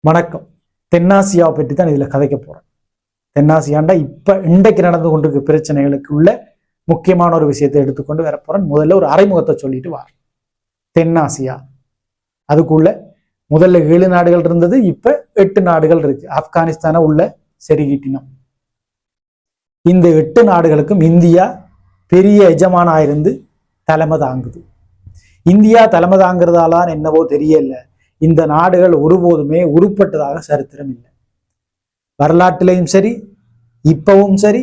வணக்கம். தென்னாசியாவை பற்றி தான் இதில் கதைக்க போகிறேன். தென்னாசியாண்டா இப்போ இன்றைக்கு நடந்து கொண்டிருக்க பிரச்சனைகளுக்கு உள்ள முக்கியமான ஒரு விஷயத்தை எடுத்துக்கொண்டு வரப்போகிறேன். முதல்ல ஒரு அறைமுகத்தை சொல்லிட்டு வார். தென்னாசியா அதுக்குள்ள முதல்ல 7 நாடுகள் இருந்தது, இப்போ 8 நாடுகள் இருக்கு. ஆப்கானிஸ்தானை உள்ள செருகிட்டினம். இந்த 8 நாடுகளுக்கும் இந்தியா பெரிய எஜமானா இருந்து தலைமை தாங்குது. இந்தியா தலைமை தாங்கிறதாலான்னு என்னவோ தெரியல, இந்த நாடுகள் ஒருபோதுமே உருப்பட்டதாக சரித்திரம் இல்லை. வரலாற்றிலையும் சரி, இப்பவும் சரி,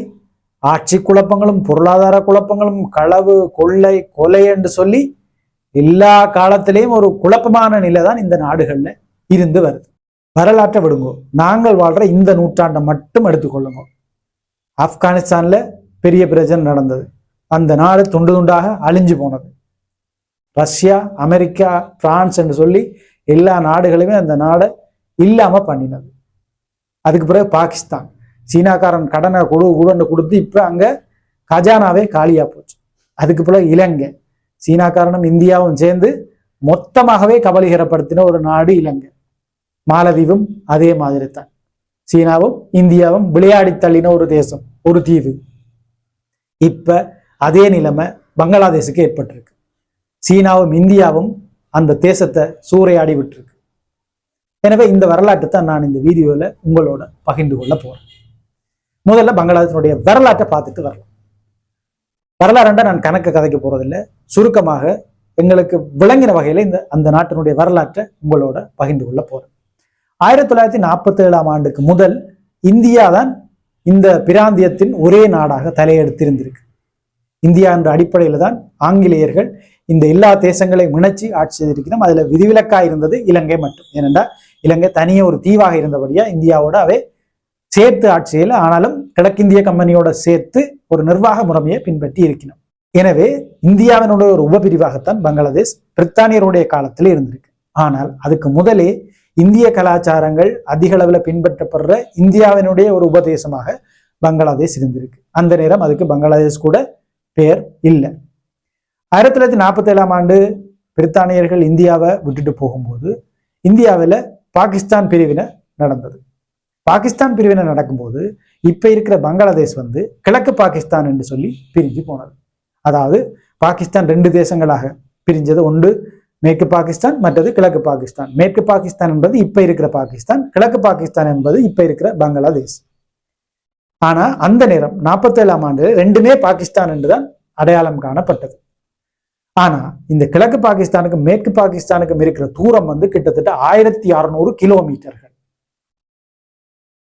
ஆட்சி குழப்பங்களும் பொருளாதார குழப்பங்களும் களவு கொள்ளை கொலை என்று சொல்லி எல்லா காலத்திலையும் ஒரு குழப்பமான நிலை தான் இந்த நாடுகள்ல இருந்து வருது. வரலாற்றை விடுங்கோ, நாங்கள் வாழ்ற இந்த நூற்றாண்டை மட்டும் எடுத்துக்கொள்ளுங்க. ஆப்கானிஸ்தான்ல பெரிய பிரச்சனை நடந்தது, அந்த நாடு துண்டு துண்டாக அழிஞ்சு போனது. ரஷ்யா, அமெரிக்கா, பிரான்ஸ் என்று சொல்லி எல்லா நாடுகளுமே அந்த நாடை இல்லாம பண்ணினது. அதுக்கு பிறகு பாகிஸ்தான், சீனாக்காரன் கடனை கொடுன்னு கொடுத்து இப்ப அங்க கஜானாவே காலியா போச்சு. அதுக்கு பிறகு இலங்கை, சீனாக்காரனும் இந்தியாவும் சேர்ந்து மொத்தமாகவே கபலீகரப்படுத்தின ஒரு நாடு இலங்கை. மாலதீவும் அதே மாதிரி தான், சீனாவும் இந்தியாவும் விளையாடி தள்ளின ஒரு தேசம், ஒரு தீவு. இப்ப அதே நிலைமை பங்களாதேஷுக்கு ஏற்பட்டிருக்கு. சீனாவும் இந்தியாவும் அந்த தேசத்தை சூறையாடி விட்டுருக்கு. எனவே இந்த வரலாற்றை தான் நான் இந்த வீடியோவில் உங்களோட பகிர்ந்து கொள்ள போறேன். முதல்ல பங்களாதேஷனுடைய வரலாற்றை பார்த்துட்டு வரலாம். வரலாறுண்டா நான் கணக்கு கதைக்க போறதில்லை, சுருக்கமாக எங்களுக்கு விளங்கின வகையில அந்த நாட்டினுடைய வரலாற்றை உங்களோட பகிர்ந்து கொள்ள போறேன். 1947ஆம் ஆண்டுக்கு முதல் இந்தியா தான் இந்த பிராந்தியத்தின் ஒரே நாடாக தலையெடுத்திருந்திருக்கு. இந்தியா என்ற அடிப்படையில தான் ஆங்கிலேயர்கள் இந்த எல்லா தேசங்களையும் இணைச்சி ஆட்சி செய்திருக்கிறோம். அதுல விதிவிலக்கா இருந்தது இலங்கை மட்டும். ஏனென்றால் இலங்கை தனியே ஒரு தீவாக இருந்தபடியா இந்தியாவோட அவை சேர்த்து ஆட்சி செய்யல. ஆனாலும் கிழக்கிந்திய கம்பெனியோட சேர்த்து ஒரு நிர்வாக முறைமையை பின்பற்றி இருக்கணும். எனவே இந்தியாவினுடைய ஒரு உபபிரிவாகத்தான் பங்களாதேஷ் பிரித்தானியருடைய காலத்தில் இருந்திருக்கு. ஆனால் அதுக்கு முதலே இந்திய கலாச்சாரங்கள் அதிக அளவில் பின்பற்றப்படுற இந்தியாவினுடைய ஒரு உபதேசமாக பங்களாதேஷ் இருந்திருக்கு. அந்த நேரம் அதுக்கு பங்களாதேஷ் கூட பெயர் இல்லை. 1947ஆம் ஆண்டு பிரித்தானியர்கள் இந்தியாவை விட்டுட்டு போகும்போது இந்தியாவில் பாகிஸ்தான் பிரிவினை நடந்தது. பாகிஸ்தான் பிரிவினை நடக்கும்போது இப்ப இருக்கிற பங்களாதேஷ் கிழக்கு பாகிஸ்தான் என்று சொல்லி பிரிஞ்சு போனது. அதாவது பாகிஸ்தான் 2 தேசங்களாக பிரிஞ்சது. ஒன்று மேற்கு பாகிஸ்தான், மற்றது கிழக்கு பாகிஸ்தான். மேற்கு பாகிஸ்தான் என்பது இப்ப இருக்கிற பாகிஸ்தான், கிழக்கு பாகிஸ்தான் என்பது இப்ப இருக்கிற பங்களாதேஷ். ஆனா அந்த நேரம் 47ஆம் ஆண்டு 2மே பாகிஸ்தான் என்றுதான் அடையாளம் காணப்பட்டது. ஆனா இந்த கிழக்கு பாகிஸ்தானுக்கும் மேற்கு பாகிஸ்தானுக்கும் இருக்கிற தூரம் கிட்டத்தட்ட 1600 கிலோமீட்டர்கள்.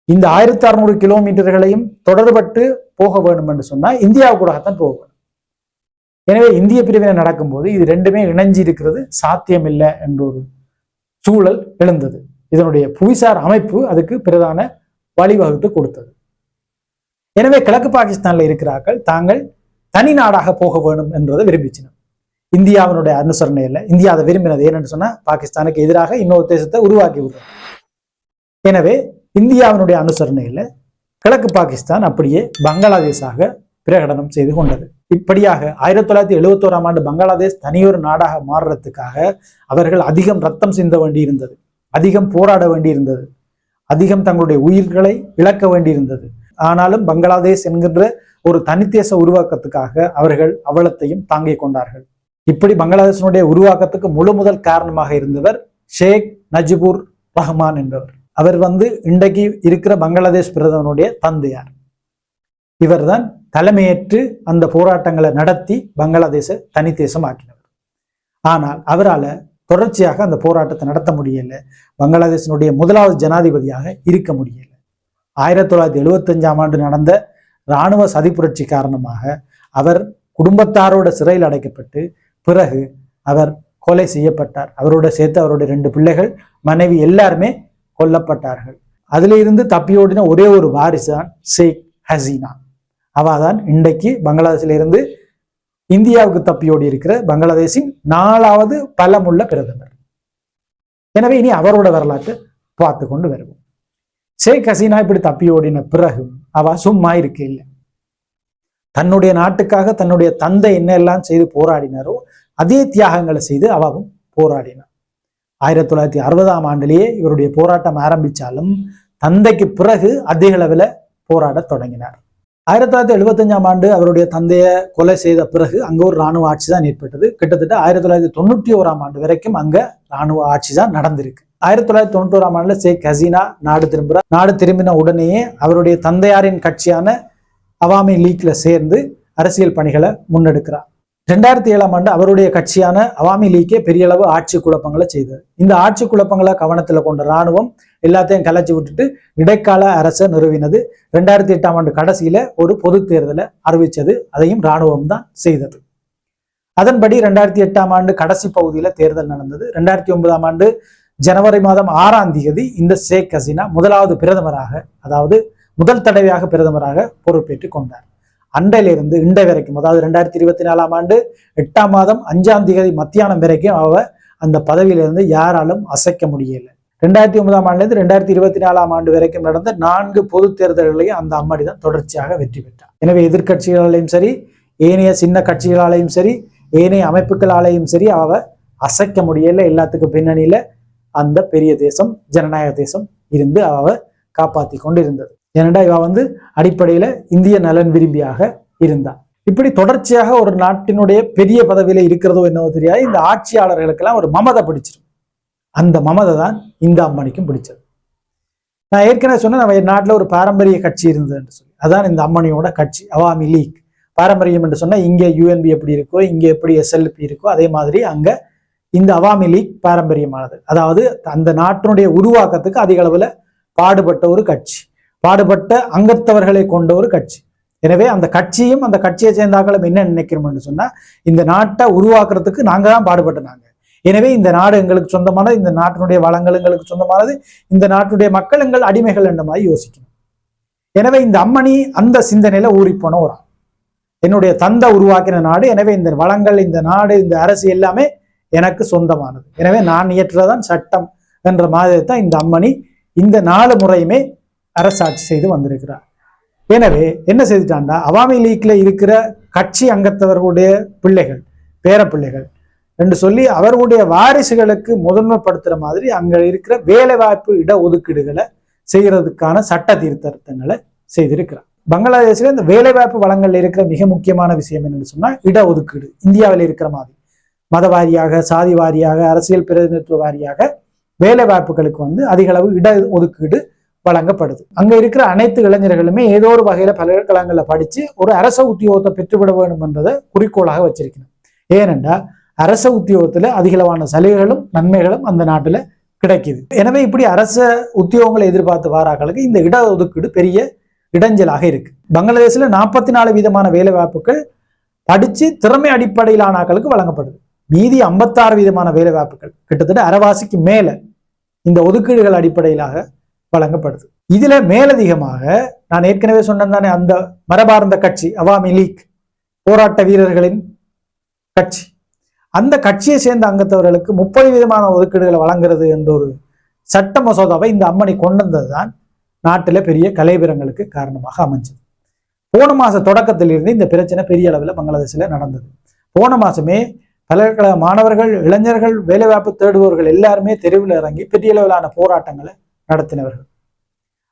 இந்த 1600 கிலோமீட்டர்களையும் தொடர்பட்டு போக வேண்டும் என்று சொன்னா இந்தியாவுக்கூடத்தான் போக வேண்டும். எனவே இந்திய பிரிவினை நடக்கும்போது இது 2மே இணைஞ்சு இருக்கிறது சாத்தியமில்லை என்ற ஒரு சூழல் எழுந்தது. இதனுடைய புவிசார் அமைப்பு அதுக்கு பிரதான வழிவகுத்து கொடுத்தது. எனவே கிழக்கு பாகிஸ்தான்ல இருக்கிறார்கள் தாங்கள் தனி நாடாக போக வேண்டும் என்றதை விரும்பிச்சினர். இந்தியாவினுடைய அனுசரணையில் இந்தியா அதை விரும்பினது. ஏன்னு சொன்னா பாகிஸ்தானுக்கு எதிராக இன்னொரு தேசத்தை உருவாக்கி விடுறது. எனவே இந்தியாவினுடைய அனுசரணையில் கிழக்கு பாகிஸ்தான் அப்படியே பங்களாதேஷாக பிரகடனம் செய்து கொண்டது. இப்படியாக 1971ஆம் ஆண்டு பங்களாதேஷ் தனியொரு நாடாக மாறுறதுக்காக அவர்கள் அதிகம் ரத்தம் சிந்த வேண்டியிருந்தது, அதிகம் போராட வேண்டியிருந்தது, அதிகம் தங்களுடைய உயிர்களை இழக்க வேண்டியிருந்தது. ஆனாலும் பங்களாதேஷ் என்கின்ற ஒரு தனித்தேச உருவாக்கத்துக்காக அவர்கள் அவலத்தையும் தாங்கிக் கொண்டார்கள். இப்படி பங்களாதேஷனுடைய உருவாக்கத்துக்கு முதல் காரணமாக இருந்தவர் ஷேக் நஜிபுர் ரஹ்மான் என்பவர். அவர் இன்றைக்கு இருக்கிற பங்களாதேஷ் பிரதமருடைய தந்தையார். இவர்தான் தலைமையேற்று அந்த போராட்டங்களை நடத்தி பங்களாதேஷ தனித்தேசம் ஆக்கினவர். ஆனால் அவரால் தொடர்ச்சியாக அந்த போராட்டத்தை நடத்த முடியல, பங்களாதேஷனுடைய முதலாவது ஜனாதிபதியாக இருக்க முடியல. 1975ஆம் ஆண்டு நடந்த இராணுவ சதிப்புரட்சி காரணமாக அவர் குடும்பத்தாரோட சிறையில் அடைக்கப்பட்டு பிறகு அவர் கொலை செய்யப்பட்டார். அவரோட சேர்த்து அவருடைய 2 பிள்ளைகள், மனைவி எல்லாருமே கொல்லப்பட்டார்கள். அதிலிருந்து தப்பியோடின ஒரே ஒரு வாரிசு தான் ஷேக் ஹசீனா. அவதான் இன்றைக்கு பங்களாதேஷில இருந்து இந்தியாவுக்கு தப்பியோடி இருக்கிற பங்களாதேஷின் 4வது பலமுள்ள பிரதமர். எனவே இனி அவரோட வரலாற்றை பார்த்து கொண்டு வருவோம். ஷேக் ஹசீனா இப்படி தப்பியோடின பிறகு அவ சும்மா இருக்க இல்லை. தன்னுடைய நாட்டுக்காக தன்னுடைய தந்தை என்ன எல்லாம் செய்து போராடினாரோ அதே தியாகங்களை செய்து அவவும் போராடினார். 1960ஆம் ஆண்டிலேயே இவருடைய போராட்டம் ஆரம்பித்தாலும் தந்தைக்கு பிறகு அதிக அளவில் போராடத் தொடங்கினார். 1975ஆம் ஆண்டு அவருடைய தந்தையை கொலை செய்த பிறகு அங்கே ஒரு இராணுவ ஆட்சி தான் ஏற்பட்டது. கிட்டத்தட்ட 1991ஆம் ஆண்டு வரைக்கும் அங்க இராணுவ ஆட்சி தான் நடந்திருக்கு. 1991ஆம் ஆண்டுல ஷேக் ஹசீனா நாடு திரும்புகிறார். நாடு திரும்பின உடனேயே அவருடைய தந்தையாரின் கட்சியான அவாமி லீக்ல சேர்ந்து அரசியல் பணிகளை முன்னெடுக்கிறார். 2007ஆம் ஆண்டு அவருடைய கட்சியான அவாமி லீக்கே பெரிய அளவு ஆட்சி குழப்பங்களை செய்தது. இந்த ஆட்சி குழப்பங்களை கவனத்தில் கொண்ட இராணுவம் எல்லாத்தையும் கலைச்சி விட்டுட்டு இடைக்கால அரசை நிறுவினது. 2008ஆம் ஆண்டு கடைசியில ஒரு பொது தேர்தலை அறிவிச்சது. அதையும் இராணுவம் தான் செய்தது. அதன்படி 2008ஆம் ஆண்டு கடைசி பகுதியில தேர்தல் நடந்தது. 2009ஆம் ஆண்டு ஜனவரி மாதம் 6ஆம் தேதி இந்த ஷேக் ஹசீனா முதலாவது பிரதமராக, அதாவது முதல் தடவையாக பிரதமராக பொறுப்பேற்றுக் கொண்டார். அண்டையிலிருந்து இண்டை வரைக்கும், அதாவது 2024ஆம் ஆண்டு 8ஆம் மாதம் 5ஆம் தேதி மத்தியானம் வரைக்கும் அந்த பதவியிலிருந்து யாராலும் அசைக்க முடியல. 2009ஆம் ஆண்டுலேருந்து 2024ஆம் ஆண்டு வரைக்கும் நடந்த 4 பொது தேர்தல்களையும் அந்த அம்மாடி தான் தொடர்ச்சியாக வெற்றி பெற்றார். எனவே எதிர்கட்சிகளாலையும் சரி, ஏனைய சின்ன கட்சிகளாலையும் சரி, ஏனைய அமைப்புகளாலையும் சரி அசைக்க முடியல. எல்லாத்துக்கும் பின்னணியில அந்த பெரிய தேசம், ஜனநாயக தேசம் இருந்து காப்பாற்றி கொண்டு இருந்தது. ஏனென்றா இவ அடிப்படையில இந்திய நலன் விரும்பியாக இருந்தா. இப்படி தொடர்ச்சியாக ஒரு நாட்டினுடைய பெரிய பதவியில இருக்கிறதோ என்னவோ தெரியாது, இந்த ஆட்சியாளர்களுக்கெல்லாம் ஒரு மமதை பிடிச்சிடும். அந்த மமதை தான் இந்த அம்மணிக்கும் பிடிச்சது. நான் ஏற்கனவே சொன்னேன், நம்ம நாட்டில் ஒரு பாரம்பரிய கட்சி இருந்தது என்று சொல்லி. அதான் இந்த அம்மணியோட கட்சி அவாமி லீக். பாரம்பரியம் என்று சொன்னா இங்கே யூஎன்பி எப்படி இருக்கோ, இங்கே எப்படி எஸ்எல்பி இருக்கோ, அதே மாதிரி அங்க இந்த அவாமி லீக் பாரம்பரியமானது. அதாவது அந்த நாட்டினுடைய உருவாக்கத்துக்கு அதிக அளவுல பாடுபட்ட ஒரு கட்சி, பாடுபட்ட அங்கத்தவர்களை கொண்ட ஒரு கட்சி. எனவே அந்த கட்சியும் அந்த கட்சியை சேர்ந்தாக்களும் என்ன நினைக்கிறோம்னு சொன்னா, இந்த நாட்டை உருவாக்குறதுக்கு நாங்க தான் பாடுபட்டனாங்க. எனவே இந்த நாடு எங்களுக்கு சொந்தமானது, இந்த நாட்டினுடைய வளங்கள் எங்களுக்கு சொந்தமானது, இந்த நாட்டுடைய மக்கள் எங்கள் அடிமைகள் என்ற மாதிரி யோசிக்கணும். எனவே இந்த அம்மணி அந்த சிந்தனையில ஊறி போன ஒரு ஆள். என்னுடைய தந்தை உருவாக்கின நாடு, எனவே இந்த வளங்கள், இந்த நாடு, இந்த அரசு எல்லாமே எனக்கு சொந்தமானது. எனவே நான் இயற்றதான் சட்டம் என்ற மாதிரி தான் இந்த அம்மணி இந்த 4 முறையுமே அரசாட்சி செய்து வந்திருக்கிறார். எனவே என்ன செய்துட்டாண்டா, அவாமி லீக்ல இருக்கிற கட்சி அங்கத்தவர்களுடைய பிள்ளைகள், பேர பிள்ளைகள் என்று சொல்லி அவர்களுடைய வாரிசுகளுக்கு முதன்மைப்படுத்துற மாதிரி அங்க இருக்கிற வேலை வாய்ப்பு இட ஒதுக்கீடுகளை செய்யறதுக்கான சட்ட திருத்தங்களை செய்திருக்கிறார். பங்களாதேஷ்ல இந்த வேலை வாய்ப்பு வளங்கள்ல இருக்கிற மிக முக்கியமான விஷயம் என்னன்னு சொன்னா இட ஒதுக்கீடு. இந்தியாவில் இருக்கிற மாதிரி மத வாரியாக, சாதி வாரியாக, அரசியல் பிரதிநிதித்துவ வாரியாக வேலை வாய்ப்புகளுக்கு அதிக அளவு இட ஒதுக்கீடு வழங்கப்படுது. அங்க இருக்கிற அனைத்து இளைஞர்களுமே ஏதோ ஒரு வகையில பல்கலைக்கழகங்கள்ல படிச்சு ஒரு அரச உத்தியோகத்தை பெற்றுவிட வேண்டும் என்பதை குறிக்கோளாக வச்சிருக்கணும். ஏனென்றா அரச உத்தியோகத்துல அதிகளவான சலுகைகளும் நன்மைகளும் அந்த நாட்டுல கிடைக்குது. எனவே இப்படி அரச உத்தியோகங்களை எதிர்பார்த்து வாராக்களுக்கு இந்த இட ஒதுக்கீடு பெரிய இடைஞ்சலாக இருக்கு. பங்களாதேஷ்ல 44 வீதமான வேலை வாய்ப்புகள் படிச்சு திறமை அடிப்படையிலான ஆக்களுக்கு வழங்கப்படுது. மீதி 56 வீதமான வேலை வாய்ப்புகள் கிட்டத்தட்ட அரைவாசிக்கு மேல இந்த ஒதுக்கீடுகள் அடிப்படையிலாக வழங்கப்படுது. இதுல மேலதிகமாக நான் ஏற்கனவே சொன்னதானே அந்த மரபார்ந்த கட்சி அவாமி லீக், போராட்ட வீரர்களின் கட்சி, அந்த கட்சியை சேர்ந்த அங்கத்தவர்களுக்கு 30 வீதமான ஒதுக்கீடுகளை வழங்குறது என்ற ஒரு சட்ட மசோதாவை இந்த அம்மணி கொண்டு வந்ததுதான் நாட்டில பெரிய கலைவரங்களுக்கு காரணமாக அமைஞ்சது. போன மாச தொடக்கத்திலிருந்து இந்த பிரச்சனை பெரிய அளவில் பங்களாதேஷ்ல நடந்தது. போன மாசமே பல்கலைக்கழக மாணவர்கள், இளைஞர்கள், வேலைவாய்ப்பு தேடுபவர்கள் எல்லாருமே தெருவில் இறங்கி பெரிய அளவிலான போராட்டங்களை நடத்தினவர்கள்.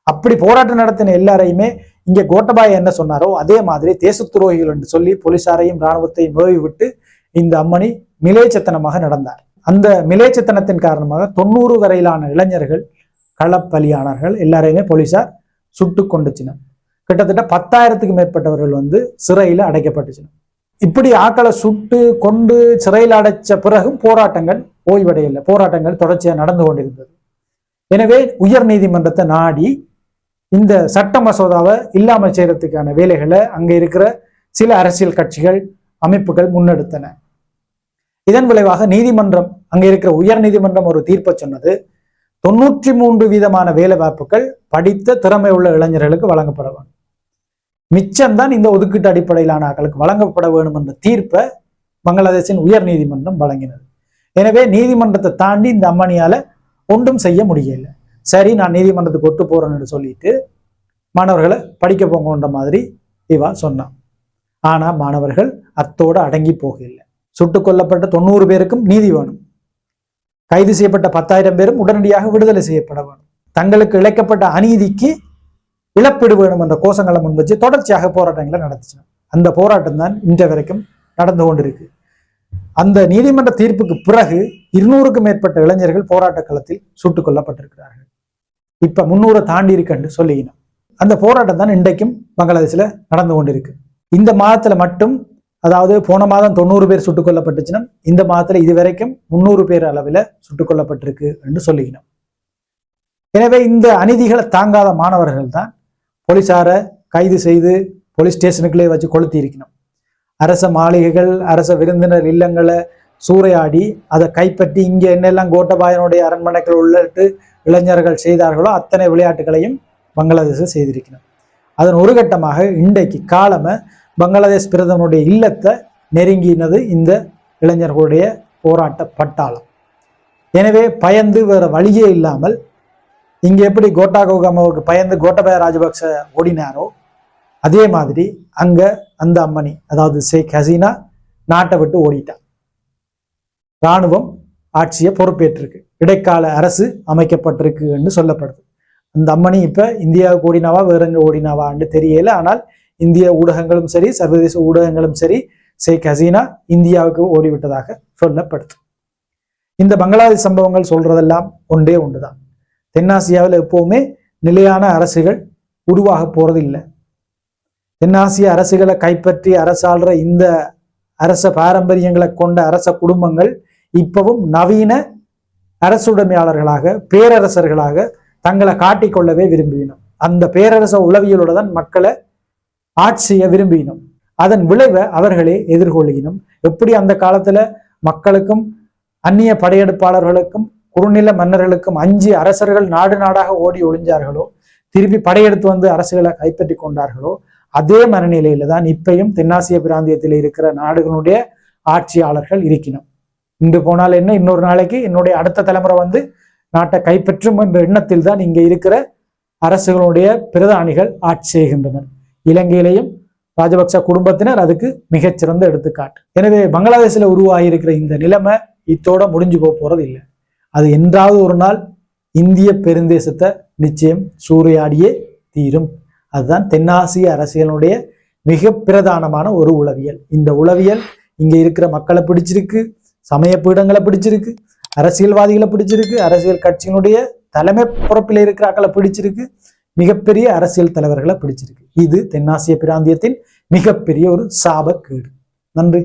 அப்படி போராட்டம் நடத்தின எல்லாரையுமே இங்க கோட்டபாய என்ன சொன்னாரோ அதே மாதிரி தேச துரோகிகள் என்று சொல்லி போலீசாரையும் இராணுவத்தையும் ஏவி விட்டு இந்த அம்மணி மிலேச்சத்தனமாக நடந்தார். அந்த மிலேச்சத்தனத்தின் காரணமாக 90 வரையிலான இளைஞர்கள் களப்பலியானார்கள். எல்லாரையுமே போலீசார் சுட்டு கொண்டுச்சினர். கிட்டத்தட்ட 10,000க்கு மேற்பட்டவர்கள் சிறையில அடைக்கப்பட்டுச்சினர். இப்படி ஆக்களை சுட்டு கொண்டு சிறையில் அடைச்ச பிறகும் போராட்டங்கள் ஓய்வடையல, போராட்டங்கள் தொடர்ச்சியாக நடந்து கொண்டிருந்தது. எனவே உயர் நீதிமன்றத்தை நாடி இந்த சட்ட மசோதாவை இல்லாமல் செய்யறதுக்கான வேலைகளை அங்க இருக்கிற சில அரசியல் கட்சிகள், அமைப்புகள் முன்னெடுத்தன. இதன் விளைவாக நீதிமன்றம், அங்க இருக்கிற உயர் நீதிமன்றம் ஒரு தீர்ப்பை சொன்னது, 93 வீதமான வேலை வாய்ப்புகள் படித்த திறமை உள்ள இளைஞர்களுக்கு வழங்கப்பட வேண்டும். மிச்சம்தான் இந்த ஒதுக்கீட்டு அடிப்படையிலான ஆக்களுக்கு வழங்கப்பட வேண்டும் என்ற தீர்ப்பை பங்களாதேஷின் உயர் நீதிமன்றம் வழங்கினது. எனவே நீதிமன்றத்தை தாண்டி இந்த அம்மணியால ஒன்றும் செய்ய முடியல. சரி, நான் நீதிமன்றத்துக்கு ஒத்து போறேன்னு சொல்லிட்டு மாணவர்களை படிக்க போங்கன்ற மாதிரி இவா சொன்னான். ஆனா மாணவர்கள் அத்தோடு அடங்கி போகல. சுட்டுக் கொல்லப்பட்ட 90 பேருக்கும் நீதி வேணும். கைது செய்யப்பட்ட 10,000 பேரும் உடனடியாக விடுதலை செய்யப்பட வேண்டும். தங்களுக்கு இழைக்கப்பட்ட அநீதிக்கு இழப்பீடு வேணும் என்ற கோஷங்களை முன்வச்சு தொடர்ச்சியாக போராட்டங்களை நடத்துச்சு. அந்த போராட்டம் தான் இன்று வரைக்கும் நடந்து கொண்டிருக்கு. அந்த நீதிமன்ற தீர்ப்புக்கு பிறகு 200க்கும் மேற்பட்ட இளைஞர்கள் போராட்ட களத்தில் சுட்டுக் கொல்லப்பட்டிருக்கிறார்கள். இப்ப 300 தாண்டி இருக்குன்னு சொல்லிக்கணும். அந்த போராட்டம் தான் இன்றைக்கும் பங்களாதேஷ்ல நடந்து கொண்டிருக்கு. இந்த மாதத்துல மட்டும், அதாவது போன மாதம் 90 பேர் சுட்டுக் கொல்லப்பட்டுச்சுன்னா இந்த மாதத்துல இதுவரைக்கும் 300 பேர் அளவில் சுட்டுக் கொல்லப்பட்டிருக்கு என்று சொல்லிக்கணும். எனவே இந்த அநீதிகளை தாங்காத மாணவர்கள் தான் போலீசாரை கைது செய்து போலீஸ் ஸ்டேஷனுக்குள்ளே வச்சு கொளுத்தி இருக்கணும். அரச மாளிகைகள், அரச விருந்தினர் இல்லங்களை சூறையாடி அதை கைப்பற்றி இங்கே என்னெல்லாம் கோட்டபாயனுடைய அரண்மனைகள் உள்ளிட்டு இளைஞர்கள் செய்தார்களோ அத்தனை விளையாட்டுகளையும் பங்களாதேஷ் செய்திருக்கணும். அதன் ஒரு கட்டமாக இன்றைக்கு காலமே பங்களாதேஷ் பிரதமருடைய இல்லத்தை நெருங்கினது இந்த இளைஞர்களுடைய போராட்ட பட்டாளம். எனவே பயந்து வேற வழியே இல்லாமல் இங்கே எப்படி கோட்டாகோகமாவுக்கு பயந்து கோட்டபாய ராஜபக்ச ஓடினாரோ அதே மாதிரி அங்க அந்த அம்மணி, அதாவது ஷேக் ஹசீனா நாட்டை விட்டு ஓடிட்டான். இராணுவம் ஆட்சியை பொறுப்பேற்றிருக்கு, இடைக்கால அரசு அமைக்கப்பட்டிருக்கு என்று சொல்லப்படுது. அந்த அம்மணி இப்ப இந்தியாவுக்கு ஓடினாவா வேற எங்க ஓடினாவான்னு தெரியல. ஆனால் இந்திய ஊடகங்களும் சரி, சர்வதேச ஊடகங்களும் சரி, ஷேக் ஹசீனா இந்தியாவுக்கு ஓடிவிட்டதாக சொல்லப்படுது. இந்த பங்களாதேஷ் சம்பவங்கள் சொல்றதெல்லாம் ஒன்றே ஒன்றுதான். தென்னாசியாவில் எப்பவுமே நிலையான அரசுகள் உருவாக போறது இல்லை. தென்னாசிய அரசுகளை கைப்பற்றி அரசாள்ற இந்த அரச பாரம்பரியங்களை கொண்ட அரச குடும்பங்கள் இப்பவும் நவீன அரசுடைமையாளர்களாக, பேரரசர்களாக தங்களை காட்டிக்கொள்ளவே விரும்பினோம். அந்த பேரரச உளவியலோட தான் மக்களை ஆட்சியை விரும்பினோம். அதன் விளைவை அவர்களே எதிர்கொள்ளினோம். எப்படி அந்த காலத்துல மக்களுக்கும் அந்நிய படையெடுப்பாளர்களுக்கும் குறுநில மன்னர்களுக்கும் அஞ்சு அரசர்கள் நாடு நாடாக ஓடி ஒளிஞ்சார்களோ, திருப்பி படையெடுத்து வந்து அரசுகளை கைப்பற்றி கொண்டார்களோ, அதே மனநிலையில தான் இப்பையும் தென்னாசிய பிராந்தியத்தில் இருக்கிற நாடுகளுடைய ஆட்சியாளர்கள் இருக்கணும். இன்று போனால் என்ன, இன்னொரு நாளைக்கு என்னுடைய அடுத்த தலைமுறை வந்து நாட்டை கைப்பற்றும் என்ற எண்ணத்தில் தான் இங்கே இருக்கிற அரசுகளுடைய பிரதானிகள் ஆட்சி செய்கின்றனர். இலங்கையிலேயும் ராஜபக்ச குடும்பத்தினர் அதுக்கு மிகச்சிறந்த எடுத்துக்காட்டு. எனவே பங்களாதேஷில் உருவாகி இருக்கிற இந்த நிலைமை இத்தோட முடிஞ்சு போறது இல்லை. அது என்றாவது ஒரு நாள் இந்திய பெருந்தேசத்தை நிச்சயம் சூறையாடியே தீரும். அதுதான் தென்னாசிய அரசியலுடைய மிக பிரதானமான ஒரு உளவியல். இந்த உளவியல் இங்க இருக்கிற மக்களை பிடிச்சிருக்கு, சமய பீடங்களை பிடிச்சிருக்கு, அரசியல்வாதிகளை பிடிச்சிருக்கு, அரசியல் கட்சியினுடைய தலைமை பொறுப்பில் இருக்கிற ஆக்களை பிடிச்சிருக்கு, மிகப்பெரிய அரசியல் தலைவர்களை பிடிச்சிருக்கு. இது தென்னாசிய பிராந்தியத்தின் மிகப்பெரிய ஒரு சாபக்கேடு. நன்றி.